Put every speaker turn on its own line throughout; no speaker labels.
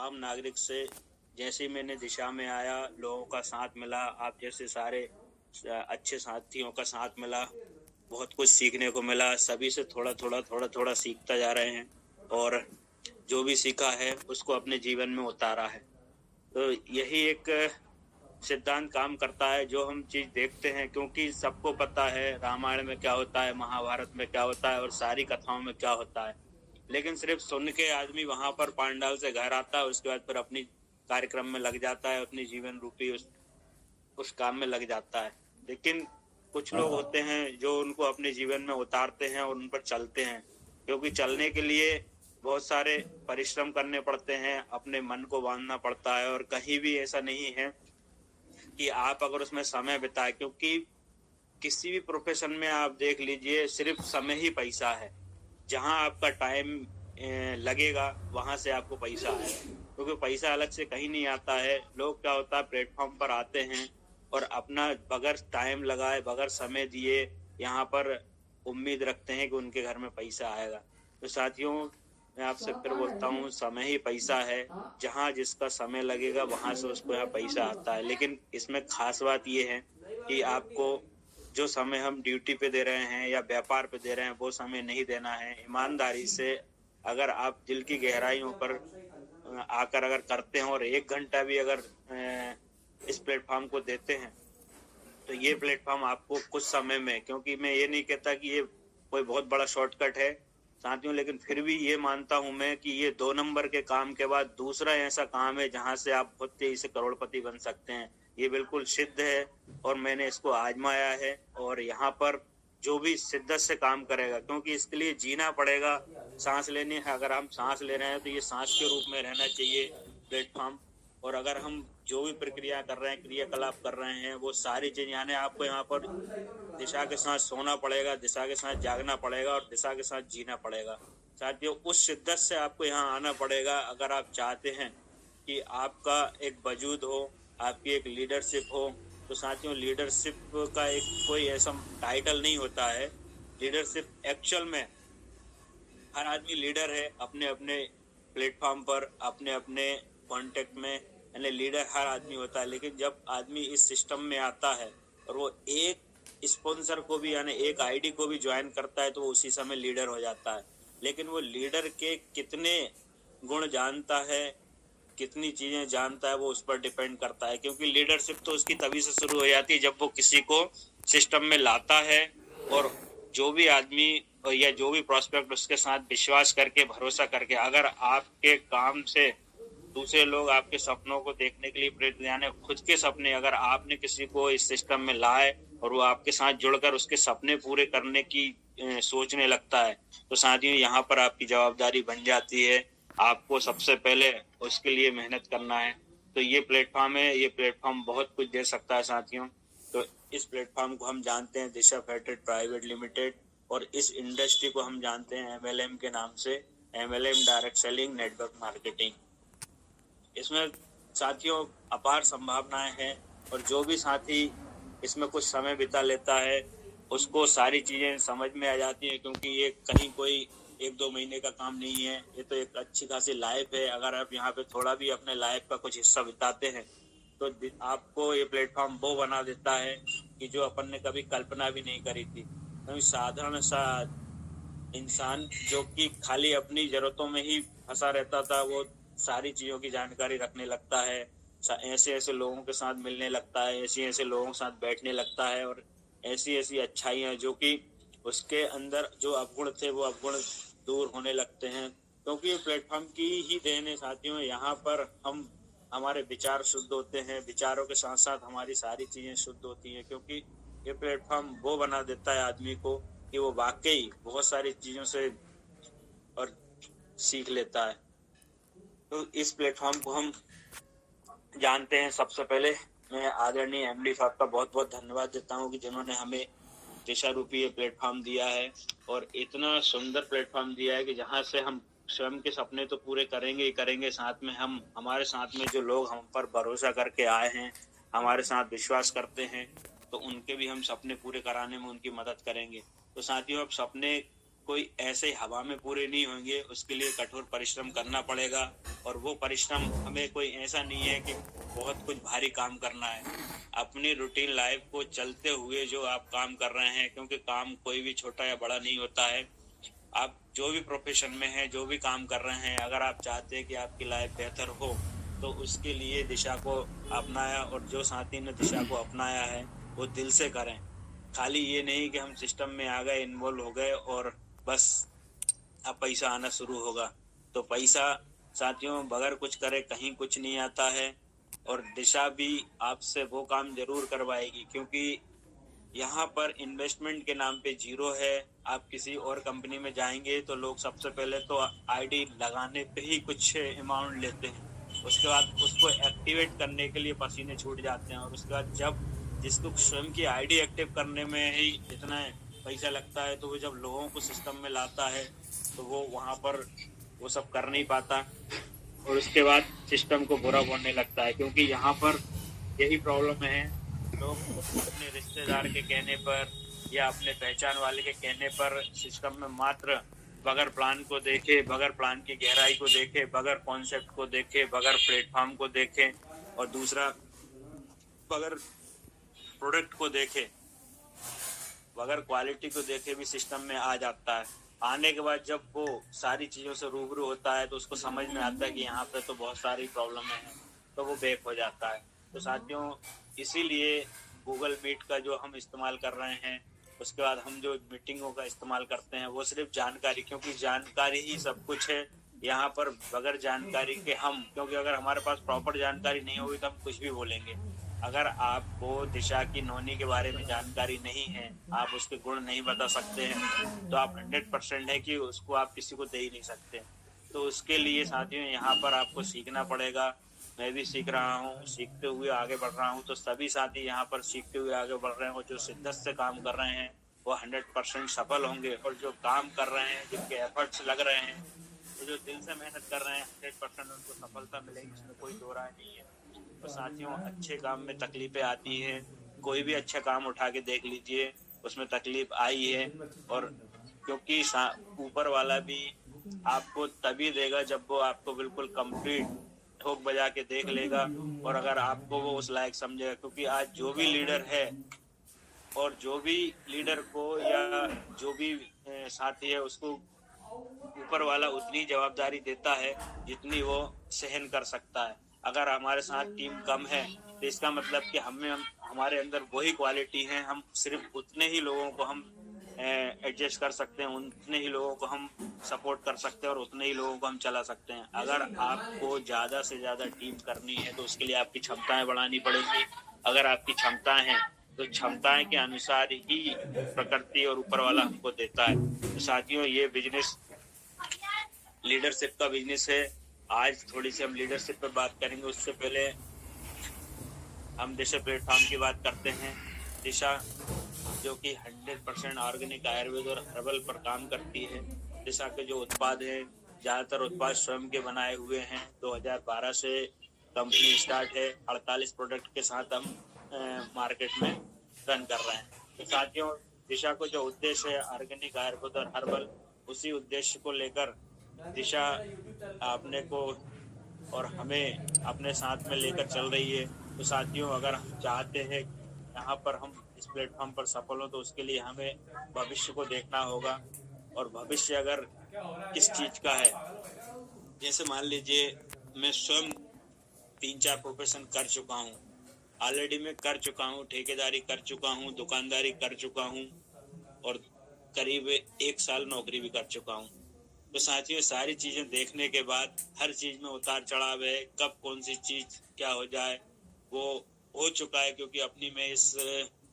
आम नागरिक से जैसे ही मैंने दिशा में आया, लोगों का साथ मिला, आप जैसे सारे अच्छे साथियों का साथ मिला, बहुत कुछ सीखने को मिला। सभी से थोड़ा थोड़ा सीखता जा रहे हैं और जो भी सीखा है उसको अपने जीवन में उतारा है। तो यही एक सिद्धांत काम करता है जो हम चीज देखते हैं, क्योंकि सबको पता है रामायण में क्या होता है, महाभारत में क्या होता है और सारी कथाओं में क्या होता है, लेकिन सिर्फ सुन के आदमी वहां पर पांडाल से घर आता है, उसके बाद फिर अपनी कार्यक्रम में लग जाता है, अपनी जीवन रूपी उस काम में लग जाता है। लेकिन कुछ लोग होते हैं जो उनको अपने जीवन में उतारते हैं और उन पर चलते हैं, क्योंकि चलने के लिए बहुत सारे परिश्रम करने पड़ते हैं, अपने मन को बांधना पड़ता है। और कहीं भी ऐसा नहीं है कि आप अगर उसमें समय बिताए, क्योंकि किसी भी प्रोफेशन में आप देख लीजिए, सिर्फ समय ही पैसा है। जहां आपका टाइम लगेगा वहां से आपको पैसा आएगा, क्योंकि पैसा अलग से कहीं नहीं आता है। लोग क्या होता है, प्लेटफॉर्म पर आते हैं और अपना बगैर टाइम लगाए, बगैर समय दिए यहाँ पर उम्मीद रखते हैं कि उनके घर में पैसा आएगा। तो साथियों, मैं आपसे फिर बोलता हूँ, समय ही पैसा है। जहाँ जिसका समय लगेगा वहां से उसको यहाँ पैसा आता है। लेकिन इसमें खास बात ये है कि आपको जो समय हम ड्यूटी पे दे रहे हैं या व्यापार पे दे रहे हैं वो समय नहीं देना है। ईमानदारी से अगर आप दिल की गहराइयों पर आकर अगर करते हैं और 1 घंटा भी अगर इस प्लेटफॉर्म को देते हैं, तो ये प्लेटफॉर्म आपको कुछ समय में, क्योंकि मैं ये नहीं कहता कि ये कोई बहुत बड़ा शॉर्टकट है साथियों, लेकिन फिर भी ये मानता हूं मैं कि ये 2 नंबर के काम के बाद दूसरा ऐसा काम है जहां से आप बहुत तेजी से करोड़पति बन सकते हैं। ये बिल्कुल सिद्ध है और मैंने इसको आजमाया है। और यहाँ पर जो भी शिद्दत से काम करेगा, क्योंकि इसके लिए जीना पड़ेगा, सांस लेनी है। अगर हम सांस ले रहे हैं तो ये सांस के रूप में रहना चाहिए प्लेटफॉर्म। और अगर हम जो भी प्रक्रिया कर रहे हैं, क्रियाकलाप कर रहे हैं, वो सारी चीज, यानी आपको यहाँ पर दिशा के साथ सोना पड़ेगा, दिशा के साथ जागना पड़ेगा और दिशा के साथ जीना पड़ेगा। साथियों, उस शिद्दत से आपको यहाँ आना पड़ेगा अगर आप चाहते हैं कि आपका एक वजूद हो, आपकी एक लीडरशिप हो। तो साथियों, लीडरशिप का एक कोई ऐसा टाइटल नहीं होता है। लीडरशिप एक्चुअल में हर आदमी लीडर है अपने अपने प्लेटफॉर्म पर, अपने अपने कॉन्टेक्ट में, यानी लीडर हर आदमी होता है। लेकिन जब आदमी इस सिस्टम में आता है और वो एक स्पॉन्सर को भी, यानी एक आईडी को भी ज्वाइन करता है, तो वो उसी समय लीडर हो जाता है। लेकिन वो लीडर के कितने गुण जानता है, कितनी चीजें जानता है, वो उस पर डिपेंड करता है। क्योंकि लीडरशिप तो उसकी तभी से शुरू हो जाती है जब वो किसी को सिस्टम में लाता है और जो भी आदमी या जो भी प्रोस्पेक्ट उसके साथ विश्वास करके, भरोसा करके, अगर आपके काम से दूसरे लोग आपके सपनों को देखने के लिए प्रेरित, यानी खुद के सपने, अगर आपने किसी को इस सिस्टम में लाए और वो आपके साथ जुड़कर उसके सपने पूरे करने की सोचने लगता है, तो साथियों यहाँ पर आपकी जवाबदारी बन जाती है। आपको सबसे पहले उसके लिए मेहनत करना है। तो ये प्लेटफॉर्म है, ये प्लेटफॉर्म बहुत कुछ दे सकता है साथियों। तो इस प्लेटफॉर्म को हम जानते हैं दिशा फेटेड प्राइवेट लिमिटेड, और इस इंडस्ट्री को हम जानते हैं MLM के नाम से, MLM direct selling network marketing. इसमें साथियों अपार संभावनाएं हैं और जो भी साथी इसमें कुछ समय बिता लेता है उसको सारी चीजें समझ में आ जाती हैं, क्योंकि ये कहीं कोई 1-2 महीने का काम नहीं है। ये तो एक अच्छी खासी लाइफ है। अगर आप यहाँ पे थोड़ा भी अपने लाइफ का कुछ हिस्सा बिताते हैं तो आपको ये प्लेटफॉर्म वो बना देता है कि जो अपन ने कभी कल्पना भी नहीं करी थी। तो साधारण सा इंसान जो कि खाली अपनी जरूरतों में ही फंसा रहता था, वो सारी चीजों की जानकारी रखने लगता है, ऐसे ऐसे लोगों के साथ मिलने लगता है, ऐसे ऐसे लोगों के साथ बैठने लगता है और ऐसी ऐसी अच्छाइयाँ जो कि उसके अंदर जो अवगुण थे वो अवगुण दूर होने लगते हैं। क्योंकि ये प्लेटफॉर्म की ही देन है साथियों। यहाँ पर हम हमारे विचार शुद्ध होते हैं, विचारों के साथ साथ हमारी सारी चीजें शुद्ध होती हैं, क्योंकि ये प्लेटफॉर्म वो बना देता है आदमी को कि वो वाकई बहुत सारी चीजों से और सीख लेता है। तो इस प्लेटफॉर्म को हम जानते हैं। सबसे पहले मैं आदरणीय MD साहब का बहुत बहुत धन्यवाद देता हूँ कि जिन्होंने हमें दिशा रूपी ये प्लेटफॉर्म दिया है और इतना सुंदर प्लेटफॉर्म दिया है कि जहाँ से हम स्वयं के सपने तो पूरे करेंगे ही करेंगे, साथ में हम हमारे साथ में जो लोग हम पर भरोसा करके आए हैं, हमारे साथ विश्वास करते हैं, तो उनके भी हम सपने पूरे कराने में उनकी मदद करेंगे। तो साथियों, अब सपने कोई ऐसे हवा में पूरे नहीं होंगे, उसके लिए कठोर परिश्रम करना पड़ेगा। और वो परिश्रम हमें कोई ऐसा नहीं है कि बहुत कुछ भारी काम करना है। अपनी रूटीन लाइफ को चलते हुए जो आप काम कर रहे हैं, क्योंकि काम कोई भी छोटा या बड़ा नहीं होता है। आप जो भी प्रोफेशन में हैं, जो भी काम कर रहे हैं, अगर आप चाहते हैं कि आपकी लाइफ बेहतर हो, तो उसके लिए दिशा को अपनाया, और जो साथी ने दिशा को अपनाया है वो दिल से करें। खाली ये नहीं कि हम सिस्टम में आ गए, इन्वॉल्व हो गए और बस अब पैसा आना शुरू होगा। तो पैसा साथियों बगैर कुछ करे कहीं कुछ नहीं आता है। और दिशा भी आपसे वो काम जरूर करवाएगी, क्योंकि यहाँ पर इन्वेस्टमेंट के नाम पे जीरो है। आप किसी और कंपनी में जाएंगे तो लोग सबसे पहले तो आईडी लगाने पे ही कुछ अमाउंट लेते हैं, उसके बाद उसको एक्टिवेट करने के लिए पसीने छूट जाते हैं, और उसके बाद जब जिसको स्वयं की आईडी एक्टिव करने में ही इतना पैसा लगता है, तो वो जब लोगों को सिस्टम में लाता है तो वो वहाँ पर वो सब कर नहीं पाता, और उसके बाद सिस्टम को बुरा बोलने लगता है। क्योंकि यहाँ पर यही प्रॉब्लम है, लोग अपने रिश्तेदार के कहने पर या अपने पहचान वाले के कहने पर सिस्टम में मात्र बगैर प्लान को देखे, बगैर प्लान की गहराई को देखे, बगैर कॉन्सेप्ट को देखे, बगैर प्लेटफॉर्म को देखे, और दूसरा बगैर प्रोडक्ट को देखे, बगैर क्वालिटी को देखे भी सिस्टम में आ जाता है। आने के बाद जब वो सारी चीज़ों से रूबरू होता है तो उसको समझ में आता है कि यहाँ पे तो बहुत सारी प्रॉब्लम है, तो वो बैक हो जाता है। तो साथियों, इसीलिए गूगल मीट का जो हम इस्तेमाल कर रहे हैं, उसके बाद हम जो मीटिंगों का इस्तेमाल करते हैं, वो सिर्फ जानकारी, क्योंकि जानकारी ही सब कुछ है। यहाँ पर बगैर जानकारी के क्योंकि अगर हमारे पास प्रॉपर जानकारी नहीं होगी तो हम कुछ भी बोलेंगे। अगर आपको दिशा की नोनी के बारे में जानकारी नहीं है, आप उसके गुण नहीं बता सकते हैं, तो आप 100% है कि उसको आप किसी को दे ही नहीं सकते। तो उसके लिए साथियों यहाँ पर आपको सीखना पड़ेगा। मैं भी सीख रहा हूँ, सीखते हुए आगे बढ़ रहा हूँ। तो सभी साथी यहाँ पर सीखते हुए आगे बढ़ रहे हैं, और जो शिद्दत से काम कर रहे हैं वो 100% सफल होंगे। और जो काम कर रहे हैं, जिनके एफर्ट्स लग रहे हैं, तो जो दिल से मेहनत कर रहे हैं, 100% उनको सफलता मिलेगी, इसमें कोई दो राय नहीं है। तो साथियों, अच्छे काम में तकलीफें आती हैं। कोई भी अच्छा काम उठा के देख लीजिए, उसमें तकलीफ आई है, और क्योंकि ऊपर वाला भी आपको तभी देगा जब वो आपको बिल्कुल कंप्लीट ठोक बजा के देख लेगा, और अगर आपको वो उस लायक समझेगा। क्योंकि आज जो भी लीडर है, और जो भी लीडर को या जो भी साथी है, उसको ऊपर वाला उतनी जवाबदारी देता है जितनी वो सहन कर सकता है। अगर हमारे साथ टीम कम है तो इसका मतलब कि हमारे अंदर वही क्वालिटी है, हम सिर्फ उतने ही लोगों को हम एडजस्ट कर सकते हैं, उतने ही लोगों को हम सपोर्ट कर सकते हैं, और उतने ही लोगों को हम चला सकते हैं। अगर आपको ज़्यादा से ज़्यादा टीम करनी है तो उसके लिए आपकी क्षमताएं बढ़ानी पड़ेगी। अगर आपकी क्षमताएं हैं तो क्षमताएं के अनुसार ही प्रकृति और ऊपर वाला हमको देता है। तो साथियों, ये बिजनेस लीडरशिप का बिजनेस है। आज थोड़ी सी हम लीडरशिप पर बात करेंगे, उससे पहले हम दिशा प्लेटफॉर्म की बात करते हैं। दिशा जो कि 100% ऑर्गेनिक आयुर्वेद और हर्बल पर काम करती है। दिशा के जो उत्पाद हैं, ज़्यादातर उत्पाद स्वयं के बनाए हुए हैं। 2012 से कंपनी स्टार्ट है। 48 प्रोडक्ट के साथ हम मार्केट में रन कर रहे हैं। तो साथियों, दिशा को जो उद्देश्य है ऑर्गेनिक आयुर्वेद और हर्बल, उसी उद्देश्य को लेकर दिशा आपने को और हमें अपने साथ में लेकर चल रही है। तो साथियों, अगर हम चाहते हैं यहाँ पर हम इस प्लेटफॉर्म पर सफल हो, तो उसके लिए हमें भविष्य को देखना होगा। और भविष्य अगर किस चीज़ का है, जैसे मान लीजिए मैं स्वयं 3-4 प्रोफेशन कर चुका हूँ, ऑलरेडी मैं कर चुका हूँ, ठेकेदारी कर चुका हूँ, दुकानदारी कर चुका हूँ, और करीब 1 साल नौकरी भी कर चुका हूँ। तो साथियों, सारी चीज़ें देखने के बाद हर चीज़ में उतार चढ़ाव है, कब कौन सी चीज़ क्या हो जाए वो हो चुका है। क्योंकि अपनी मैं इस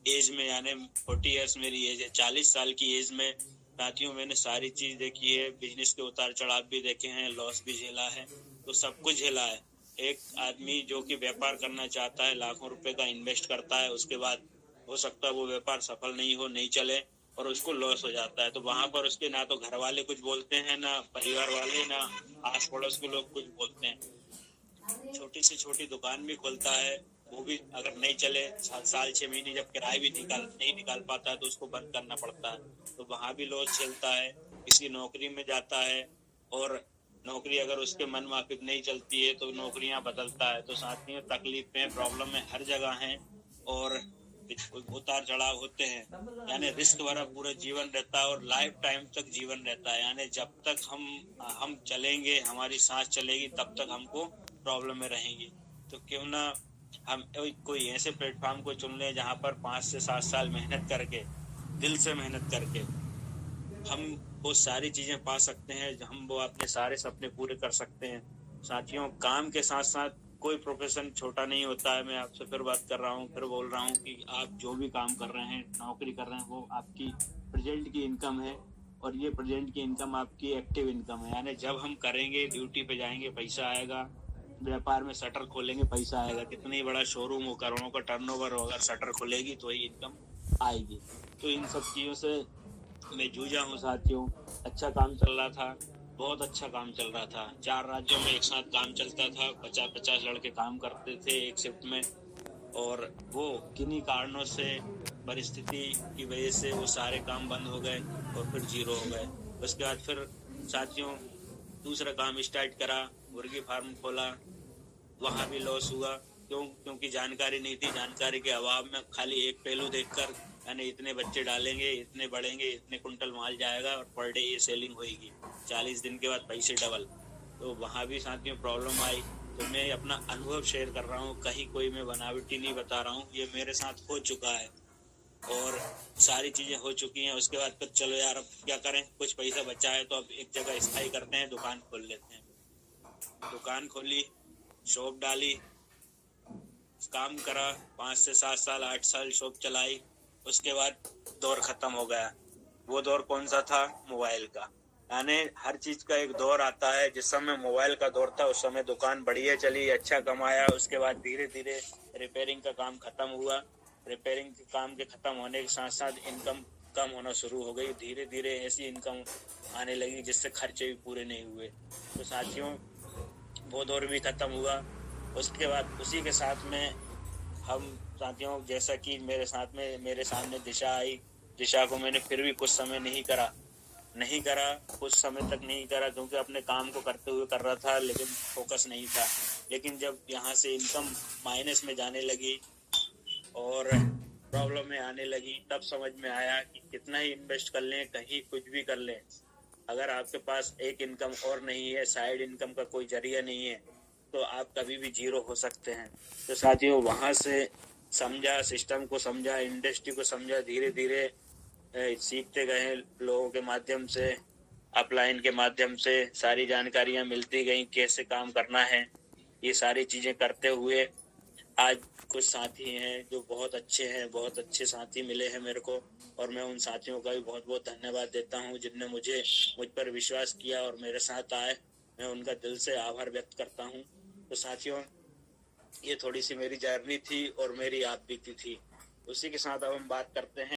एज में, यानी 40 ईयर्स मेरी एज है, 40 साल की एज में साथियों मैंने सारी चीज़ देखी है। बिजनेस के उतार चढ़ाव भी देखे हैं, लॉस भी झेला है, तो सब कुछ झेला है। एक आदमी जो कि व्यापार करना चाहता है, लाखों रुपए का इन्वेस्ट करता है, उसके बाद हो सकता है वो व्यापार सफल नहीं हो, नहीं चले, और उसको लॉस हो जाता है। तो वहां पर उसके ना तो घर वाले कुछ बोलते हैं, ना परिवार वाले, ना आस पड़ोस के लोग कुछ बोलते हैं। छोटी से छोटी दुकान भी खोलता है, वो भी अगर नहीं चले, 7 साल 6 महीने जब किराया भी नहीं निकाल पाता है, तो उसको बंद करना पड़ता है। तो वहाँ भी लॉस चलता है। किसी नौकरी में जाता है और नौकरी अगर उसके मन माफिक नहीं चलती है तो नौकरियां बदलता है। तो साथियों, तकलीफें, प्रॉब्लम में हर जगह हैं और उतार चढ़ाव होते हैं। यानी रिस्क भरा पूरा जीवन रहता है और लाइफ टाइम तक जीवन रहता है। यानी जब तक हम चलेंगे, हमारी सांस चलेगी, तब तक हमको प्रॉब्लम में रहेंगे। तो क्यों ना हम कोई ऐसे प्लेटफॉर्म को चुन लें जहाँ पर 5 से 7 साल मेहनत करके, दिल से मेहनत करके हम वो सारी चीजें पा सकते हैं, हम वो अपने सारे सपने पूरे कर सकते हैं। साथियों, काम के साथ साथ कोई प्रोफेशन छोटा नहीं होता है। मैं आपसे फिर बात कर रहा हूँ, फिर बोल रहा हूँ कि आप जो भी काम कर रहे हैं, नौकरी कर रहे हैं, वो आपकी प्रेजेंट की इनकम है और ये प्रेजेंट की इनकम आपकी एक्टिव इनकम है। यानी जब हम करेंगे, ड्यूटी पे जाएंगे, पैसा आएगा। व्यापार में शटर खोलेंगे, पैसा आएगा। कितनी बड़ा शोरूम हो, करोड़ों का टर्नओवर हो, अगर शटर खुलेगी तो ही इनकम आएगी। तो इन सब चीज़ों से मैं जूझा हूँ साथियों। अच्छा काम चल रहा था, बहुत अच्छा काम चल रहा था। 4 राज्यों में एक साथ काम चलता था, 50-50 लड़के काम करते थे एक शिफ्ट में। और वो किन्हीं कारणों से, परिस्थिति की वजह से वो सारे काम बंद हो गए और फिर जीरो हो गए। उसके बाद फिर साथियों दूसरा काम स्टार्ट करा, मुर्गी फार्म खोला। वहाँ भी लॉस हुआ। क्योंकि जानकारी नहीं थी। जानकारी के अभाव में खाली एक पहलू देखकर, यानी इतने बच्चे डालेंगे, इतने बढ़ेंगे, इतने कुंटल माल जाएगा और पर डे ये सेलिंग होगी, 40 दिन के बाद पैसे डबल। तो वहाँ भी साथियों प्रॉब्लम आई। तो मैं अपना अनुभव शेयर कर रहा हूँ, कहीं कोई मैं बनावटी नहीं बता रहा हूँ। ये मेरे साथ हो चुका है और सारी चीजें हो चुकी हैं। उसके बाद फिर चलो यार, अब क्या करें, कुछ पैसा बचा है तो अब एक जगह स्थायी करते हैं, दुकान खोल लेते हैं। दुकान खोली, शॉप डाली, काम करा, 5 से 7 साल, 8 साल शॉप चलाई। उसके बाद दौर खत्म हो गया। वो दौर कौन सा था? मोबाइल का। यानी हर चीज का एक दौर आता है। जिस समय मोबाइल का दौर था उस समय दुकान बढ़िया चली, अच्छा कमाया। उसके बाद धीरे धीरे रिपेयरिंग का काम खत्म हुआ। रिपेयरिंग के काम के खत्म होने के साथ साथ इनकम कम होना शुरू हो गई। धीरे धीरे ऐसी इनकम आने लगी जिससे खर्चे भी पूरे नहीं हुए। तो साथियों, वो दौर भी खत्म हुआ। उसके बाद उसी के साथ में हम साथियों, जैसा कि मेरे सामने दिशा आई। दिशा को मैंने फिर भी कुछ समय नहीं करा, कुछ समय तक नहीं करा, क्योंकि अपने काम को करते हुए कर रहा था, लेकिन फोकस नहीं था। लेकिन जब यहाँ से इनकम माइनस में जाने लगी और प्रॉब्लम में आने लगी, तब समझ में आया कि कितना ही इन्वेस्ट कर लें, कहीं कुछ भी कर लें, अगर आपके पास एक इनकम और नहीं है, साइड इनकम का कोई जरिया नहीं है, तो आप कभी भी जीरो हो सकते हैं। तो साथियों, वहाँ से समझा, सिस्टम को समझा, इंडस्ट्री को समझा, धीरे धीरे सीखते गए। लोगों के माध्यम से, अपलाइन के माध्यम से सारी जानकारियाँ मिलती गई, कैसे काम करना है। ये सारी चीज़ें करते हुए आज कुछ साथी हैं जो बहुत अच्छे हैं, बहुत अच्छे साथी मिले हैं मेरे को। और मैं उन साथियों का भी बहुत बहुत धन्यवाद देता हूँ जिनने मुझ पर विश्वास किया और मेरे साथ आए। मैं उनका दिल से आभार व्यक्त करता हूँ। तो साथियों, ये थोड़ी सी मेरी जर्नी थी और मेरी आप बीती थी। उसी के साथ अब हम बात करते हैं